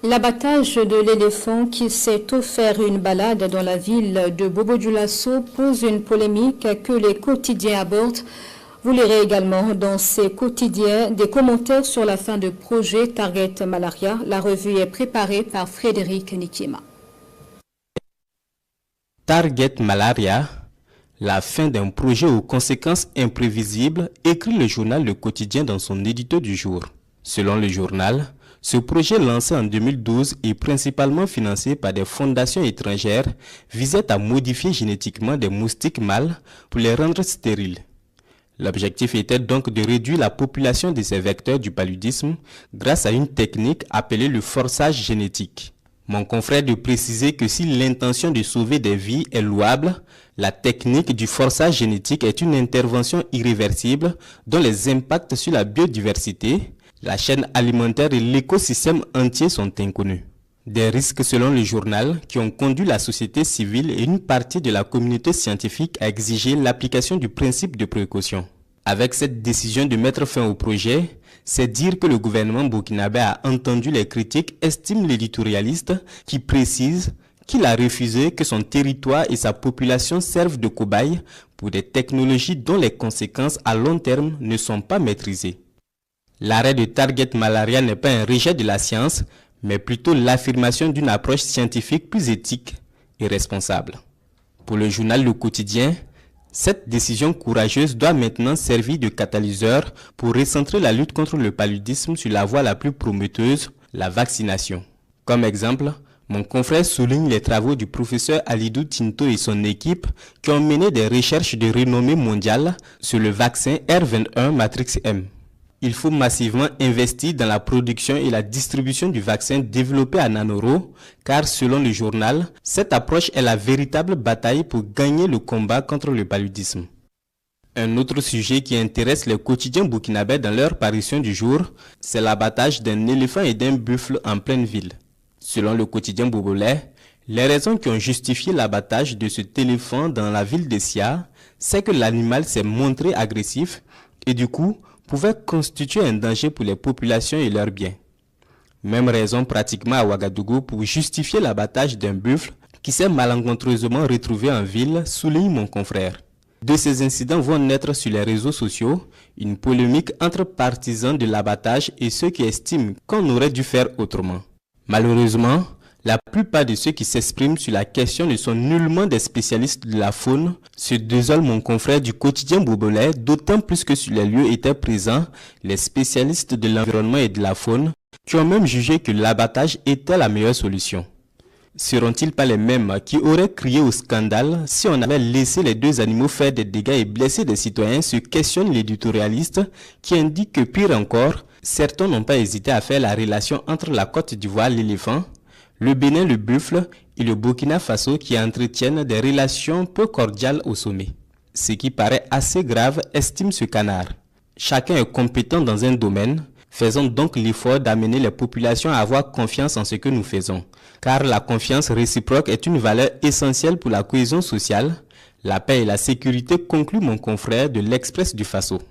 L'abattage de l'éléphant qui s'est offert une balade dans la ville de Bobo-Dioulasso pose une polémique que les quotidiens abordent. Vous lirez également dans ces quotidiens des commentaires sur la fin de projet Target Malaria. La revue est préparée par Frédéric Nikima. Target Malaria, la fin d'un projet aux conséquences imprévisibles, écrit le journal Le Quotidien dans son édito du jour. Selon le journal, ce projet lancé en 2012 et principalement financé par des fondations étrangères visait à modifier génétiquement des moustiques mâles pour les rendre stériles. L'objectif était donc de réduire la population de ces vecteurs du paludisme grâce à une technique appelée le forçage génétique. Mon confrère de préciser que si l'intention de sauver des vies est louable, la technique du forçage génétique est une intervention irréversible dont les impacts sur la biodiversité, la chaîne alimentaire et l'écosystème entier sont inconnus. Des risques selon le journal qui ont conduit la société civile et une partie de la communauté scientifique à exiger l'application du principe de précaution. Avec cette décision de mettre fin au projet, c'est dire que le gouvernement burkinabé a entendu les critiques, estime l'éditorialiste qui précise qu'il a refusé que son territoire et sa population servent de cobayes pour des technologies dont les conséquences à long terme ne sont pas maîtrisées. L'arrêt de Target Malaria n'est pas un rejet de la science, mais plutôt l'affirmation d'une approche scientifique plus éthique et responsable. Pour le journal Le Quotidien, cette décision courageuse doit maintenant servir de catalyseur pour recentrer la lutte contre le paludisme sur la voie la plus prometteuse, la vaccination. Comme exemple, mon confrère souligne les travaux du professeur Alidou Tinto et son équipe qui ont mené des recherches de renommée mondiale sur le vaccin R21 Matrix M. Il faut massivement investir dans la production et la distribution du vaccin développé à Nanoro, car selon le journal, cette approche est la véritable bataille pour gagner le combat contre le paludisme. Un autre sujet qui intéresse les quotidiens burkinabés dans leur parution du jour, c'est l'abattage d'un éléphant et d'un buffle en pleine ville. Selon le quotidien bobolais, les raisons qui ont justifié l'abattage de cet éléphant dans la ville de Sia, c'est que l'animal s'est montré agressif et du coup, pouvait constituer un danger pour les populations et leurs biens. Même raison pratiquement à Ouagadougou pour justifier l'abattage d'un buffle qui s'est malencontreusement retrouvé en ville, souligne mon confrère. De ces incidents vont naître sur les réseaux sociaux une polémique entre partisans de l'abattage et ceux qui estiment qu'on aurait dû faire autrement. Malheureusement, la plupart de ceux qui s'expriment sur la question ne sont nullement des spécialistes de la faune, se désole mon confrère du quotidien bobolais, d'autant plus que sur les lieux étaient présents les spécialistes de l'environnement et de la faune, qui ont même jugé que l'abattage était la meilleure solution. Seront-ils pas les mêmes qui auraient crié au scandale si on avait laissé les deux animaux faire des dégâts et blesser des citoyens, se questionne l'éditorialiste qui indique que pire encore, certains n'ont pas hésité à faire la relation entre la Côte d'Ivoire, l'éléphant, le Bénin, le buffle et le Burkina Faso qui entretiennent des relations peu cordiales au sommet. Ce qui paraît assez grave, estime ce canard. Chacun est compétent dans un domaine, faisons donc l'effort d'amener les populations à avoir confiance en ce que nous faisons. Car la confiance réciproque est une valeur essentielle pour la cohésion sociale, la paix et la sécurité, conclut mon confrère de l'Express du Faso.